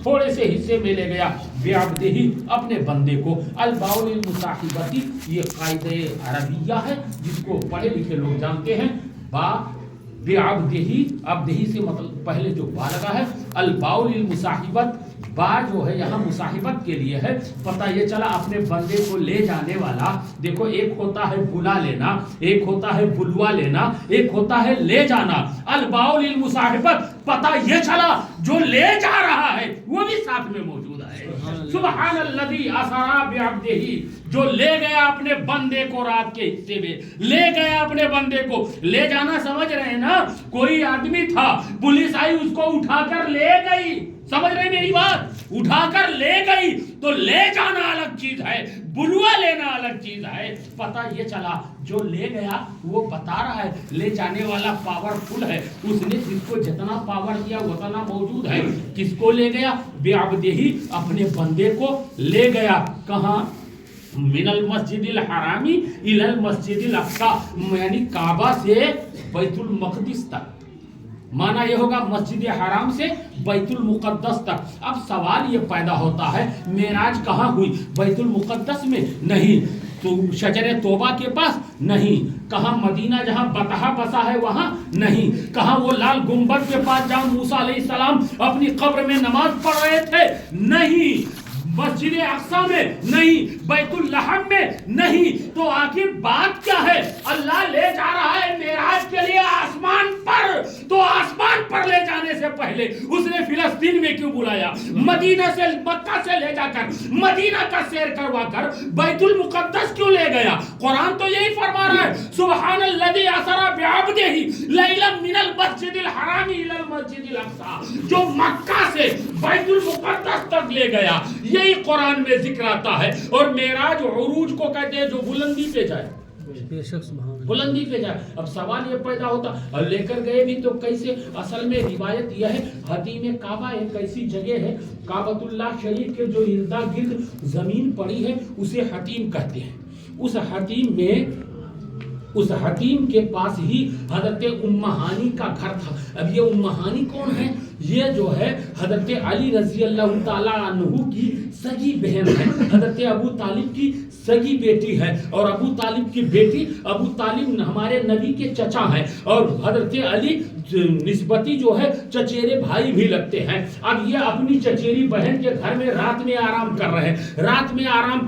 تھوڑے سے حصے میں لے گیا بعبدہ اپنے بندے کو. الباء للمصاحبۃ یہ قاعدہ عربیہ ہے جس کو پڑھے لکھے لوگ جانتے ہیں. با بعبدہ عبدہ سے مطلب پہلے جو با لگا ہے. الباء للمصاحبۃ با جو ہے یہاں مصاحبت کے لیے ہے. پتہ یہ چلا اپنے بندے کو لے جانے والا. دیکھو ایک ہوتا ہے بلا لینا, ایک ہوتا ہے بلوا لینا, ایک ہوتا ہے لے جانا. الباء للمصاحبت پتہ یہ چلا جو لے جا رہا ہے وہ بھی ساتھ میں موجود ہے. سبحان الذی اسری بعبدہ جو لے گیا اپنے بندے کو رات کے حصے میں, لے گیا اپنے بندے کو. لے جانا سمجھ رہے ہیں نا, کوئی آدمی تھا, پولیس آئی اس کو اٹھا کر لے گئی. سمجھ رہے میری بات, اٹھا کر لے گئی تو لے جانا الگ چیز ہے, بلوا لینا الگ چیز ہے. پتہ یہ چلا جو لے گیا وہ بتا رہا ہے لے جانے والا پاورفل ہے, اس نے جس کو جتنا پاور دیا اتنا موجود ہے. کس کو لے گیا؟ بعبدہ اپنے بندے کو لے گیا. کہاں؟ من المسجد الحرامی الی المسجد الاقصی, یعنی کعبہ سے بیت المقدس تک. معنی یہ ہوگا مسجد حرام سے بیت المقدس تک. اب سوال یہ پیدا ہوتا ہے معراج کہاں ہوئی؟ بیت المقدس میں نہیں, تو شجر توبہ کے پاس نہیں, کہاں مدینہ جہاں بطحہ بسا ہے وہاں نہیں, کہاں وہ لال گنبد کے پاس جہاں موسیٰ علیہ السلام اپنی قبر میں نماز پڑھ رہے تھے نہیں, مسجد اقصی میں نہیں, بیت اللحم میں نہیں. تو آخر بات کیا ہے؟ اللہ لے جا رہا ہے معراج کے لیے آسمان پر, تو آسمان پر لے جانے سے پہلے اس نے فلسطین میں کیوں بلایا؟ مدینہ سے مکہ سے لے جا کر مدینہ کا سیر کروا کر بیت المقدس کیوں لے گیا؟ قرآن تو یہی فرما رہا ہے سبحان الذی اسری بعبدہ لیلا من المسجد الحرام الی المسجد الاقصی, جو مکہ سے بیت المقدس تک لے گیا. یہی قرآن میں ذکر آتا ہے. اور معراج عروج کو کہتے ہیں جو بلندی پہ جائے, بلندی پہ جائے. اب سوال یہ پیدا ہوتا لے کر گئے بھی تو کیسے؟ اصل میں روایت یہ ہے حتیم کعبہ ایک ایسی جگہ ہے کعبۃ اللہ شریف کے جو اردا گرد زمین پڑی ہے اسے حتیم کہتے ہیں. اس حتیم کے پاس ہی حضرت ام ہانی کا گھر تھا. اب یہ ام ہانی کون ہے؟ یہ جو ہے حضرت علی رضی اللہ تعالیٰ عنہ کی سگی بہن ہے, حضرت ابو طالب کی سگی بیٹی ہے, اور ابو طالب کی بیٹی ابو طالب ہمارے نبی کے چچا ہیں, اور حضرت علی نسبتی جو ہے چچیرے بھائی بھی لگتے ہیں. اب یہ اپنی چچیری بہن کے گھر میں رات میں آرام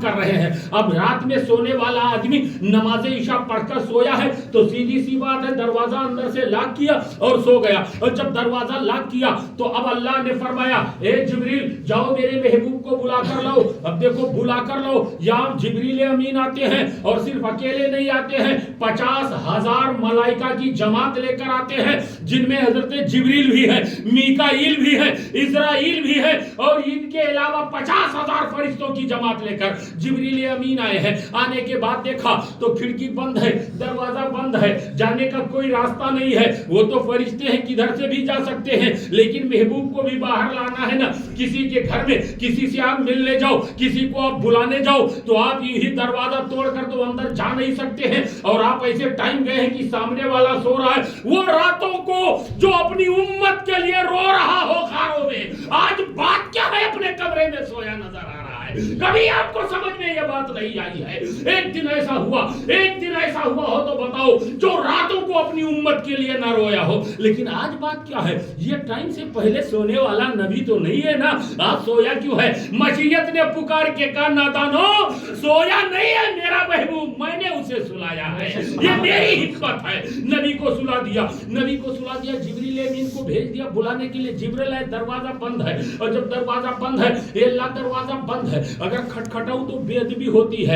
کر رہے ہیں. اب رات میں سونے والا آدمی نماز عشاء پڑھ کر سویا ہے تو سیدھی سی بات ہے دروازہ اندر سے لاک کیا اور سو گیا. اور جب دروازہ لاک کیا تو اب اللہ نے فرمایا اے جبریل جاؤ میرے محبوب کو بلا کر لاؤ. اب دیکھو بلا کر لاؤ, یہاں جبریل امین آتے ہیں اور صرف اکیلے نہیں آتے ہیں, 50,000 ملائکہ کی جماعت لے کر آتے ہیں جن میں حضرت جبریل بھی ہے, میکائیل بھی ہے, اسرائیل بھی ہے, اور ان کے علاوہ 50,000 فرشتوں کی جماعت لے کر جبریل امین آئے ہیں. آنے کے بعد دیکھا تو کھڑکی بند ہے, دروازہ بند ہے, جانے کا کوئی راستہ نہیں ہے. وہ تو فرشتے ہیں کدھر سے بھی جا سکتے ہیں, لیکن محبوب کو بھی باہر لانا ہے نا. کسی کے گھر میں کسی سے آپ ملنے جاؤ, کسی کو آپ بلانے جاؤ تو آپ یہی دروازہ توڑ کر تو اندر جا نہیں سکتے ہیں, اور آپ ایسے ٹائم گئے ہیں کہ سامنے والا سو رہا ہے. وہ راتوں کو جو اپنی امت کے لیے رو رہا ہو خاروں میں, آج بات کیا ہے اپنے کمرے میں سویا نظر آ رہا ہے. کبھی آپ کو سمجھ میں یہ بات نہیں آئی ہے؟ ایک دن ایسا ہوا ہو تو بتاؤ جو راتوں کو اپنی امت کے لیے نہ رویا ہو. لیکن آج بات کیا ہے؟ یہ ٹائم سے پہلے سونے والا نبی تو نہیں ہے نا, آپ سویا کیوں ہے؟ مشیت نے پکار کے کہا نادانو سویا نہیں ہے میرا محبوب, میں نے اسے سلایا ہے, یہ میری حکمت ہے. نبی کو سلا دیا, جبریل امین کو بھیج دیا بلانے کے لیے. جبریل ہے, دروازہ بند ہے, اور جب دروازہ بند ہے اے اللہ دروازہ بند ہے, اگر کھٹکھٹاؤں تو بے ادبی ہوتی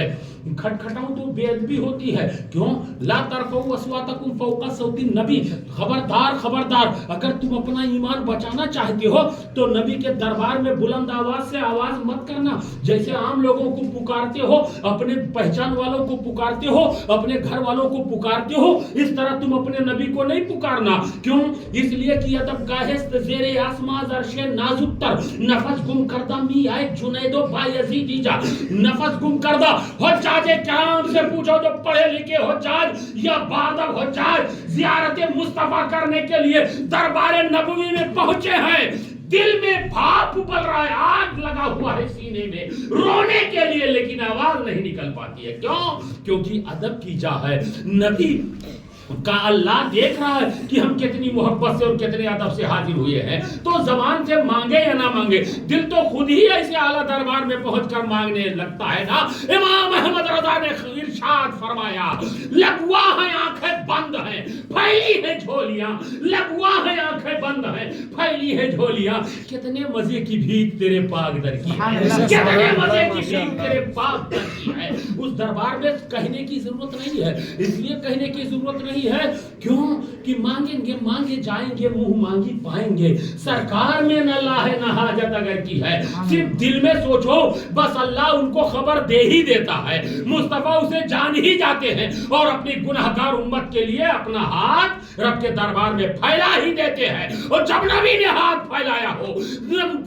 ہے, کیوں؟ لا ترفعوا اصواتکم فوق صوت النبی, خبردار اگر تم اپنا ایمان بچانا چاہتے ہو تو نبی کے دربار میں بلند آواز سے آواز مت کرنا. جیسے عام لوگوں کو پکارتے ہو, اپنے پہچان والوں کو پکارتے ہو, اپنے گھر والوں کو پکارتے ہو, اس طرح تم اپنے نبی کو نہیں پکارنا. کیوں؟ اس لیے کہ ادب گاہست زیر آسماں عرش نازک تر, نفس گم کردہ می آئے جنید و بایزید ایجا. نفس گم کردہ حجاج کرام سے پوچھو جو پڑھے لکھے حجاج یا بادب حجاج زیارت مصطفیٰ کرنے کے لیے دربار نبوی میں پہنچے ہیں, دل میں بھاپ بھاپ ابل رہا ہے, آگ لگا ہوا ہے سینے میں رونے کے لیے, لیکن آواز نہیں نکل پاتی ہے. کیوں؟ کیونکہ ادب کی جا ہے. نبی کا اللہ دیکھ رہا ہے کہ ہم کتنی محبت سے اور کتنے ادب سے حاضر ہوئے ہیں, تو زبان سے مانگے یا نہ مانگے, دل تو خود ہی ایسے اعلیٰ دربار میں پہنچ کر مانگنے لگتا ہے نا. امام احمد رضا نے ارشاد فرمایا, لگوا ہیں آنکھیں بند ہیں پھیلی ہیں جھولیاں, لگوا ہیں آنکھیں بند ہیں پھیلی ہیں جھولیاں. کتنے مزے کی بھیک تیرے پاک در کی ہے, کتنے مزے کی بھیک تیرے پاک در کی ہے. اس دربار میں کہنے کی ضرورت نہیں ہے, اس لیے کہنے کی ضرورت نہیں ہے کیوں کہ مانگیں گے مانگے جائیں گے, منہ مانگی پائیں گے. سرکار میں نہ لاہ نہ حاجت اگر کی ہے, صرف دل میں سوچو بس اللہ ان کو خبر دے ہی دیتا ہے. مصطفیٰ اسے جان ہی جاتے ہیں اور اپنی گناہگار امت کے لیے اپنا ہاتھ رب کے دربار میں پھیلا ہی دیتے ہیں. اور جب نبی نے ہاتھ پھیلایا ہو,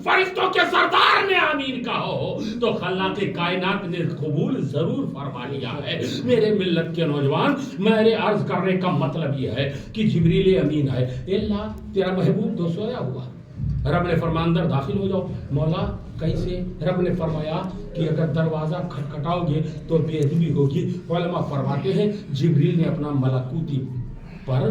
فرشتوں کے سردار نے آمین کہا ہو, تو خلاق کائنات نے قبول ضرور فرما لیا ہے. میرے ملت کے نوجوان, میرے عرض کرنے کا مطلب یہ ہے کہ جبریل امین ہے. اللہ تیرا محبوب تو سویا ہوا, رب نے فرمایا اندر داخل ہو جاؤ. مولا کیسے؟ رب نے فرمایا کہ اگر دروازہ کھٹکھٹاؤ گے تو بے ادبی ہوگی. علماء فرماتے ہیں جبریل نے اپنا ملکوتی پر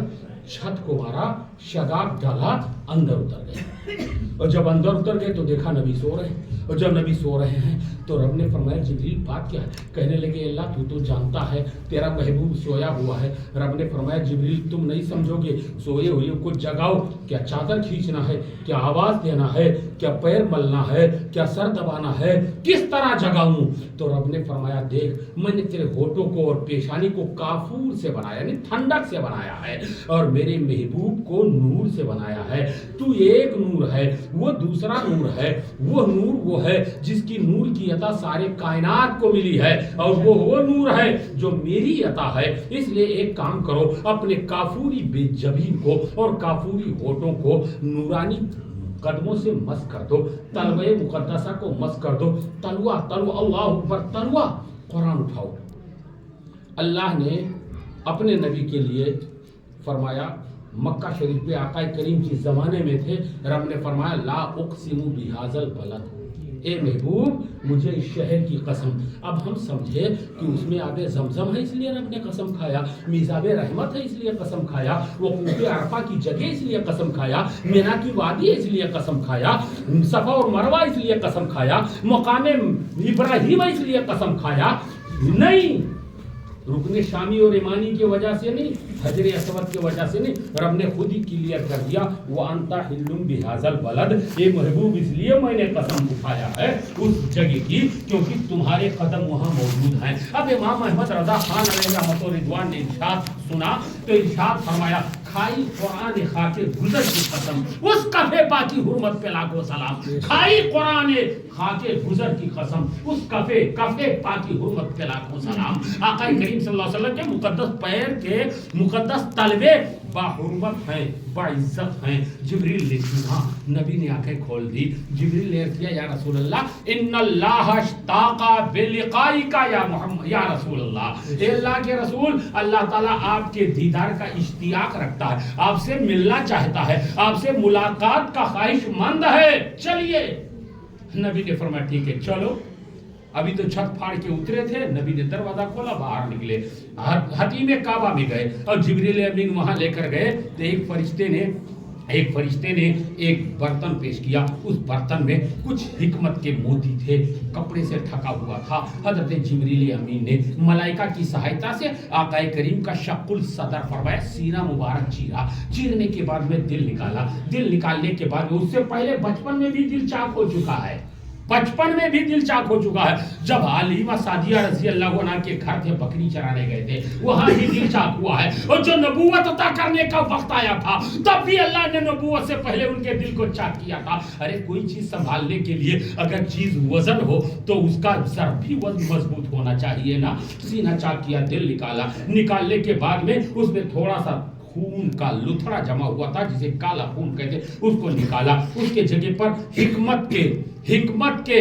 چھت کو مارا, شگاف ڈالا, اندر اتر گئے. اور جب اندر اتر گئے تو دیکھا نبی سو رہے ہیں, اور جب نبی سو رہے ہیں تو رب نے فرمایا جبریل بات کیا ہے؟ کہنے لگے اللہ تو جانتا ہے تیرا محبوب سویا ہوا ہے. رب نے فرمایا جبریل تم نہیں سمجھو گے, سوئے ہوئے کو جگاؤ. کیا چادر کھینچنا ہے, کیا آواز دینا ہے, کیا پیر ملنا ہے, کیا سر دبانا ہے, کس طرح جگاؤں؟ تو رب نے فرمایا دیکھ میں نے تیرے ہونٹوں کو اور پیشانی کو کافور سے بنایا, یعنی ٹھنڈک سے بنایا ہے, اور میرے محبوب کو نور سے بنایا ہے. تو ایک نور ہے, وہ دوسرا نور ہے. وہ نور وہ ہے جس کی نور کی عطا سارے کائنات کو ملی ہے, اور وہ نور ہے جو میری عطا ہے. اس لیے ایک کام کرو, اپنے کافوری بے جبین کو اور کافوری ہونٹوں کو نورانی قدموں سے مس کر دو, تلوے مقدسہ کو مس کر دو. تلوا تلوا اللہ اکبر تلوا. قرآن اٹھاؤ. اللہ نے اپنے نبی کے لیے فرمایا, مکہ شریف پہ آقا کریم کے زمانے میں تھے, رب نے فرمایا لا اقسم بہذا البلد, اے محبوب مجھے اس شہر کی قسم. اب ہم سمجھے کہ اس میں آب زمزم ہے اس لیے رب نے قسم کھایا, میزاب رحمت ہے اس لیے قسم کھایا, وقوف عرفہ کی جگہ اس لیے قسم کھایا, مینا کی وادی اس لیے قسم کھایا, صفا اور مروہ اس لیے قسم کھایا, مقام ابراہیم اس لیے قسم کھایا. نہیں, رکن شامی اور ایمانی کی وجہ سے نہیں, حجر اسود کی وجہ سے نہیں, رب نے خود ہی کلیئر کر دیا وَأَنْتَ حِلٌّ بِهَذَا الْبَلَدِ, اے محبوب اس لیے میں نے قسم اٹھایا ہے اس جگہ کی کیونکہ تمہارے قدم وہاں موجود ہیں. اب امام احمد رضا خان علیہ رحمۃ رضوان نے ارشاد سنا تو ارشاد فرمایا کھائی قرآن خاکے گزر کی قسم, اس کفے پاکی حرمت پہ لاکھوں سلام. کھائی قرآن خاکے گزر کی قسم, اس کفے پاکی حرمت پہ لاکھوں سلام. آقا کریم صلی اللہ علیہ وسلم کے مقدس پیر کے مقدس تلوے با حرمت ہیں, با عزت ہیں. جبریل نے سنا, نبی نے آنکھیں کھول دی. جبریل نے کیا یا رسول اللہ ان اللہ اشتاق بلقائک یا محمد, یا رسول اللہ, اے اللہ کے رسول, اللہ تعالیٰ آپ کے دیدار کا اشتیاق رکھتا ہے, آپ سے ملنا چاہتا ہے, آپ سے ملاقات کا خواہش مند ہے, چلیے. نبی نے فرمایا ٹھیک ہے چلو. ابھی تو چھت پھاڑ کے اترے تھے, نبی نے دروازہ کھولا, باہر نکلے, حتیم کعبہ میں گئے اور جبریل امین وہاں لے کر گئے تو ایک فرشتے نے ایک برتن پیش کیا. اس برتن میں کچھ حکمت کے موتی تھے, کپڑے سے ڈھکا ہوا تھا. حضرت جبریل امین نے ملائکہ کی سہایتا سے آقا کریم کا شق الصدر فرمایا, سینہ مبارک چیرا. چیرنے کے بعد میں دل نکالا. دل نکالنے کے بعد اس سے پہلے بچپن میں بھی دل چاک ہو چکا ہے, بچپن میں بھی دل چاک ہو چکا ہے. جب حلیمہ سعدیہ رضی اللہ عنہ کے گھر تھے, بکری چرانے گئے تھے, وہاں بھی دل چاک ہوا ہے. اور جو نبوت عطا کرنے کا وقت آیا تھا تب بھی اللہ نے نبوت سے پہلے ان کے دل کو چاک کیا تھا. ارے کوئی چیز سنبھالنے کے لیے اگر چیز وزن ہو تو اس کا ضرب بھی وزن مضبوط ہونا چاہیے نا. سینہ چاک کیا, دل نکالا. نکالنے کے بعد میں اس میں تھوڑا سا خون کا لتھڑا جمع ہوا تھا جسے کالا خون کہتے, اس کو نکالا. اس کے جگہ پر حکمت کے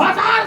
1000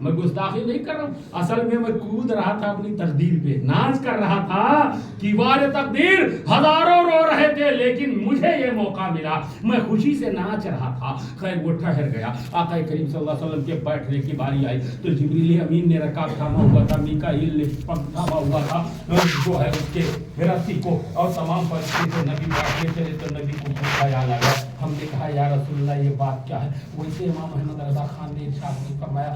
میں گستاخی نہیں کر رہا ہوں، اصل میں کود رہا تھا اپنی تقدیر پہ، ناز کر رہا تھا کہ وار تقدیر ہزاروں رو رہے تھے لیکن مجھے یہ موقع ملا، میں خوشی سے ناچ رہا تھا۔ خیر وہ ٹھہر گیا، آقا کریم صلی اللہ علیہ وسلم کے بیٹھنے کی باری آئی تو جبریل امین نے رکاب تھاما ہوا تھا، میکائیل نے پگ تھاما ہوا تھا، جو ہے اس کے رسی کو، اور تمام فرشتے سے نبی بیٹھے تھے تو نبی کو خیال آ گیا۔ ہم نے کہا یا رسول اللہ یہ بات کیا ہے؟ ویسے امام احمد رضا خان نے ارشاد فرمایا